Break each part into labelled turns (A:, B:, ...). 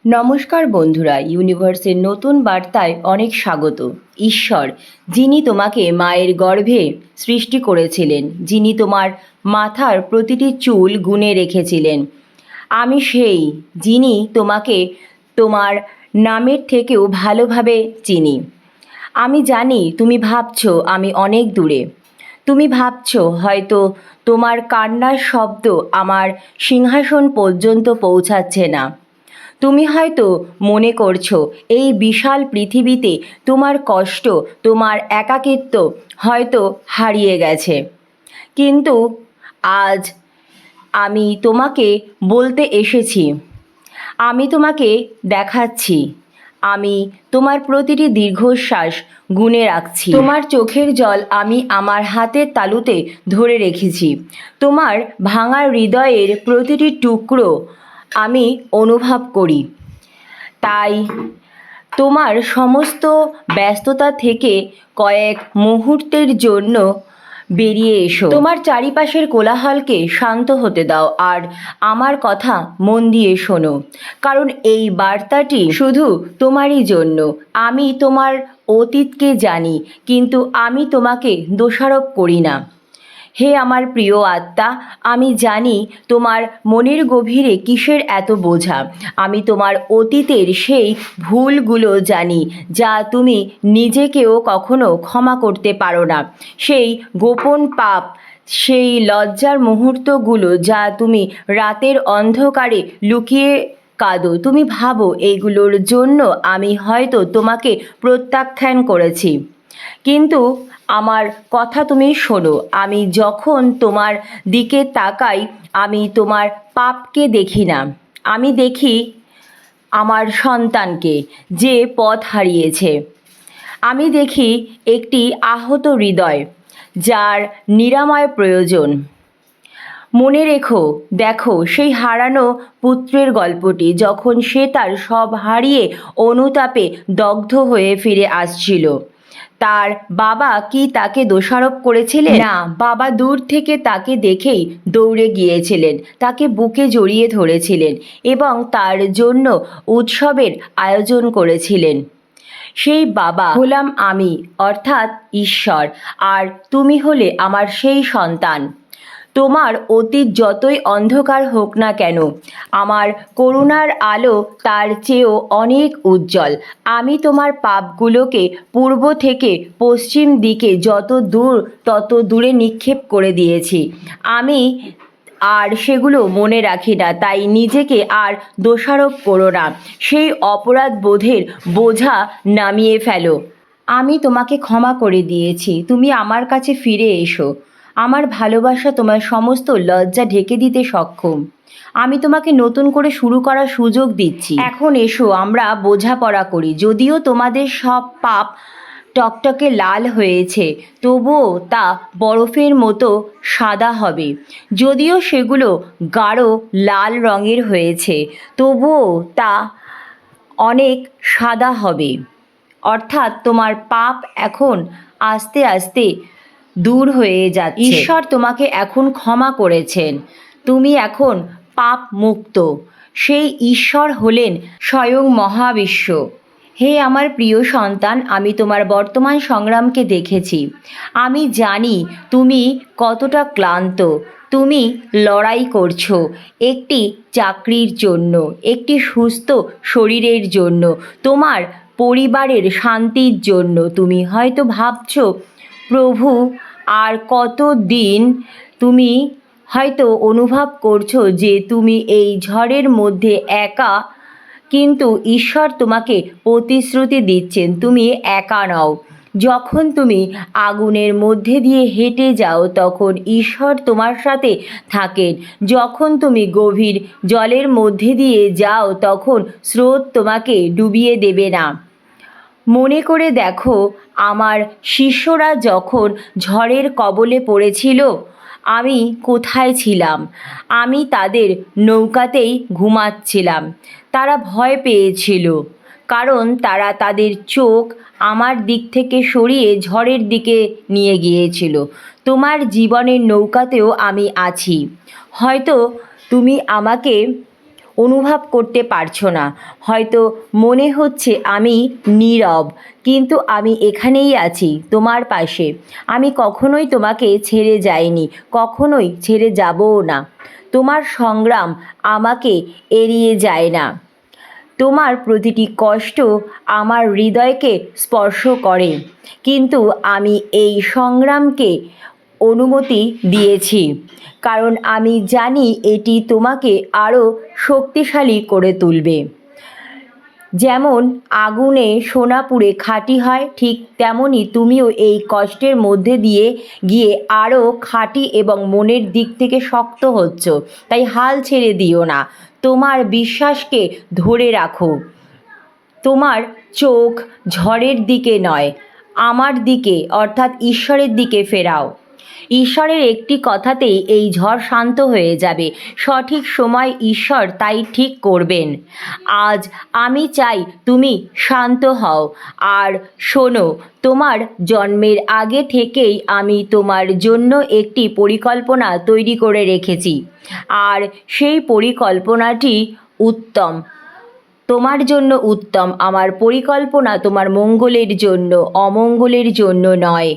A: নমস্কার বন্ধুরা, ইউনিভার্সের নতুন বার্তায় অনেক স্বাগত। ঈশ্বর, যিনি তোমাকে মায়ের গর্ভে সৃষ্টি করেছিলেন, যিনি তোমার মাথার প্রতিটি চুল গুনে রেখেছিলেন, আমি সেই যিনি তোমাকে তোমার নামের থেকেও ভালোভাবে চিনি। আমি জানি তুমি ভাবছো আমি অনেক দূরে। তুমি ভাবছো হয়তো তোমার কান্নার শব্দ আমার সিংহাসন পর্যন্ত পৌঁছাচ্ছে না। তুমি হয়তো মনে করছো এই বিশাল পৃথিবীতে তোমার কষ্ট, তোমার একাকিত্ব হয়তো হারিয়ে গেছে। কিন্তু আজ আমি তোমাকে বলতে এসেছি, আমি তোমাকে দেখাচ্ছি, আমি তোমার প্রতিটি দীর্ঘশ্বাস গুনে রাখছি। তোমার চোখের জল আমি আমার হাতের তালুতে ধরে রেখেছি। তোমার ভাঙা হৃদয়ের প্রতিটি টুকরো আমি অনুভব করি। তাই তোমার সমস্ত ব্যস্ততা থেকে কয়েক মুহূর্তের জন্য বেরিয়ে এসো। তোমার চারিপাশের কোলাহলকে শান্ত হতে দাও আর আমার কথা মন দিয়ে শোনো, কারণ এই বার্তাটি শুধু তোমারই জন্য। আমি তোমার অতীতকে জানি, কিন্তু আমি তোমাকে দোষারোপ করি না। হে আমার প্রিয় আত্মা, আমি জানি তোমার মনের গভীরে কিসের এত বোঝা। আমি তোমার অতীতের সেই ভুলগুলো জানি যা তুমি নিজেকেও কখনো ক্ষমা করতে পারো না, সেই গোপন পাপ, সেই লজ্জার মুহূর্তগুলো যা তুমি রাতের অন্ধকারে লুকিয়ে কাঁদো। তুমি ভাবো এইগুলোর জন্য আমি হয়তো তোমাকে প্রত্যাখ্যান করেছি, কিন্তু আমার কথা তুমি শোনো। আমি যখন তোমার দিকে তাকাই, আমি তোমার পাপকে দেখি না, আমি দেখি আমার সন্তানকে যে পথ হারিয়েছে। আমি দেখি একটি আহত হৃদয় যার নিরাময় প্রয়োজন। মনে রেখো, দেখো সেই হারানো পুত্রের গল্পটি, যখন সে তার সব হারিয়ে অনুতাপে দগ্ধ হয়ে ফিরে আসছিল। তার বাবা কি তাকে দোষারোপ করেছিলেন? না, বাবা দূর থেকে তাকে দেখেই দৌড়ে গিয়েছিলেন, তাকে বুকে জড়িয়ে ধরেছিলেন এবং তার জন্য উৎসবের আয়োজন করেছিলেন। সেই বাবা হলাম আমি, অর্থাৎ ঈশ্বর, আর তুমি হলে আমার সেই সন্তান। তোমার অতীত যতই অন্ধকার হোক না কেন, আমার করুণার আলো তার চেয়েও অনেক উজ্জ্বল। আমি তোমার পাপগুলোকে পূর্ব থেকে পশ্চিম দিকে যত দূর তত দূরে নিক্ষেপ করে দিয়েছি। আমি আর সেগুলো মনে রাখি না, তাই নিজেকে আর দোষারোপ করো না। সেই অপরাধ বোধের বোঝা নামিয়ে ফেলো। আমি তোমাকে ক্ষমা করে দিয়েছি, তুমি আমার কাছে ফিরে এসো। আমার ভালোবাসা তোমার সমস্ত লজ্জা ঢেকে দিতে সক্ষম। আমি তোমাকে নতুন করে শুরু করার সুযোগ দিচ্ছি। এখন এসো, আমরা বোঝাপড়া করি। যদিও তোমাদের সব পাপ টকটকে লাল হয়েছে, তবুও তা বরফের মতো সাদা হবে। যদিও সেগুলো গাঢ় লাল রঙের হয়েছে, তবুও তা অনেক সাদা হবে। অর্থাৎ তোমার পাপ এখন আস্তে আস্তে দূর হয়ে যাচ্ছে। ঈশ্বর তোমাকে এখন ক্ষমা করেছেন, তুমি এখন পাপ মুক্ত। সেই ঈশ্বর হলেন স্বয়ং মহাবিশ্ব। হে আমার প্রিয় সন্তান, আমি তোমার বর্তমান সংগ্রামকে দেখেছি। আমি জানি তুমি কতটা ক্লান্ত। তুমি লড়াই করছো একটি চাকরির জন্য, একটি সুস্থ শরীরের জন্য, তোমার পরিবারের শান্তির জন্য। তুমি হয়তো ভাবছো, প্রভু আর কত দিন? তুমি হয়তো অনুভব করছো যে তুমি এই ঝড়ের মধ্যে একা, কিন্তু ঈশ্বর তোমাকে প্রতিশ্রুতি দিচ্ছেন তুমি একা নও। যখন তুমি আগুনের মধ্যে দিয়ে হেঁটে যাও, তখন ঈশ্বর তোমার সাথে থাকেন। যখন তুমি গভীর জলের মধ্যে দিয়ে যাও, তখন স্রোত তোমাকে ডুবিয়ে দেবে না। মনে করে দেখো, আমার শিষ্যরা যখন ঝড়ের কবলে পড়েছিল, আমি কোথায় ছিলাম? আমি তাদের নৌকাতেই ঘুমাচ্ছিলাম। তারা ভয় পেয়েছিল, কারণ তারা তাদের চোখ আমার দিক থেকে সরিয়ে ঝড়ের দিকে নিয়ে গিয়েছিল। তোমার জীবনের নৌকাতেও আমি আছি। হয়তো তুমি আমাকে অনুভব করতে পারছো না। হয়তো মনে হচ্ছে আমি নীরব, কিন্তু আমি এখানেই আছি তোমার পাশে। আমি কখনোই তোমাকে ছেড়ে যাইনি, কখনোই ছেড়ে যাবও না। তোমার সংগ্রাম আমাকে এড়িয়ে যায় না। তোমার প্রতিটি কষ্ট আমার হৃদয়কে স্পর্শ করে, কিন্তু আমি এই সংগ্রামকে অনুমতি দিয়েছি, কারণ আমি জানি এটি তোমাকে আরও শক্তিশালী করে তুলবে। যেমন আগুনে সোনা পুড়ে খাঁটি হয়, ঠিক তেমনই তুমিও এই কষ্টের মধ্যে দিয়ে গিয়ে আরও খাঁটি এবং মনের দিক থেকে শক্ত হচ্ছ। তাই হাল ছেড়ে দিও না, তোমার বিশ্বাসকে ধরে রাখো। তোমার চোখ ঝড়ের দিকে নয়, আমার দিকে অর্থাৎ ঈশ্বরের দিকে ফেরাও। ঈশ্বরের একটি কথাতেই এই ঝড় শান্ত হয়ে যাবে। সঠিক সময় ঈশ্বর তাই ঠিক করবেন। আজ আমি চাই তুমি শান্ত হও। আর শোনো, তোমার জন্মের আগে থেকেই আমি তোমার জন্য একটি পরিকল্পনা তৈরি করে রেখেছি, আর সেই পরিকল্পনাটি উত্তম, তোমার জন্য উত্তম। আমার পরিকল্পনা তোমার মঙ্গলের জন্য, অমঙ্গলের জন্য নয়।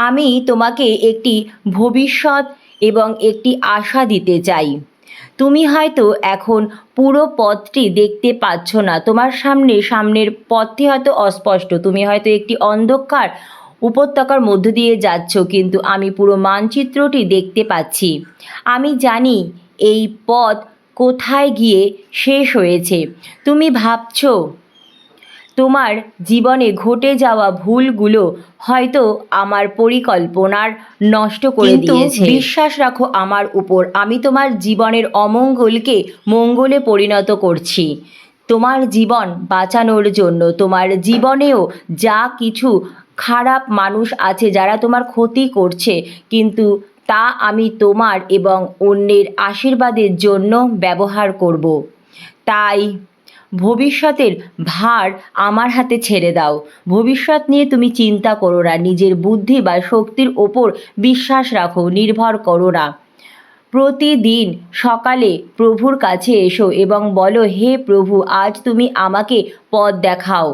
A: আমি তোমাকে একটি ভবিষ্যৎ এবং একটি আশা দিতে চাই। তুমি হয়তো এখন পুরো পথটি দেখতে পাচ্ছ না, তোমার সামনের পথটি হয়তো অস্পষ্ট, তুমি হয়তো একটি অন্ধকার উপত্যকার মধ্য দিয়ে যাচ্ছ, কিন্তু আমি পুরো মানচিত্রটি দেখতে পাচ্ছি। আমি জানি এই পথ কোথায় গিয়ে শেষ হয়েছে। তুমি ভাবছো তোমার জীবনে ঘটে যাওয়া ভুলগুলো হয়তো আমার পরিকল্পনার নষ্ট করে দিয়েছে। বিশ্বাস রাখো আমার উপর, আমি তোমার জীবনের অমঙ্গলকে মঙ্গলে পরিণত করছি তোমার জীবন বাঁচানোর জন্য। তোমার জীবনেও যা কিছু খারাপ মানুষ আছে যারা তোমার ক্ষতি করছে, কিন্তু তা আমি তোমার এবং অন্যের আশীর্বাদের জন্য ব্যবহার করব। তাই ভবিষ্যতের ভার আমার হাতে ছেড়ে দাও। ভবিষ্যৎ নিয়ে তুমি চিন্তা করো না, নিজের বুদ্ধি বা শক্তির ওপর বিশ্বাস রাখো, নির্ভর করো না। প্রতিদিন সকালে প্রভুর কাছে এসো এবং বলো, হে প্রভু, আজ তুমি আমাকে পথ দেখাও।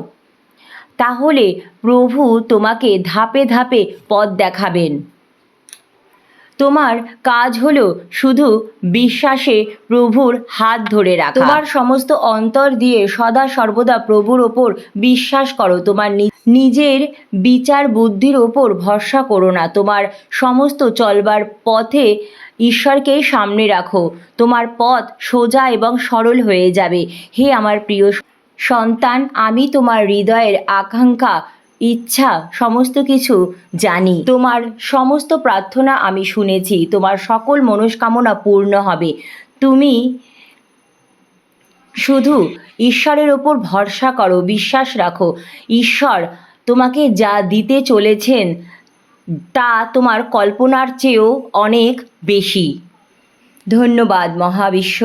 A: তাহলে প্রভু তোমাকে ধাপে ধাপে পথ দেখাবেন। তোমার কাজ হলো শুধু বিশ্বাসে প্রভুর হাত ধরে রাখা। তোমার সমস্ত অন্তর দিয়ে সদা সর্বদা প্রভুর ওপর বিশ্বাস করো। তোমার নিজের বিচার বুদ্ধির ওপর ভরসা করো না। তোমার সমস্ত চলবার পথে ঈশ্বরকেই সামনে রাখো। তোমার পথ সোজা এবং সরল হয়ে যাবে। হে আমার প্রিয় সন্তান, আমি তোমার হৃদয়ের আকাঙ্ক্ষা, ইচ্ছা সমস্ত কিছু জানি। তোমার সমস্ত প্রার্থনা আমি শুনেছি। তোমার সকল মনস্কামনা পূর্ণ হবে। তুমি শুধু ঈশ্বরের ওপর ভরসা করো, বিশ্বাস রাখো। ঈশ্বর তোমাকে যা দিতে চলেছেন তা তোমার কল্পনার চেয়েও অনেক বেশি। ধন্যবাদ মহাবিশ্ব।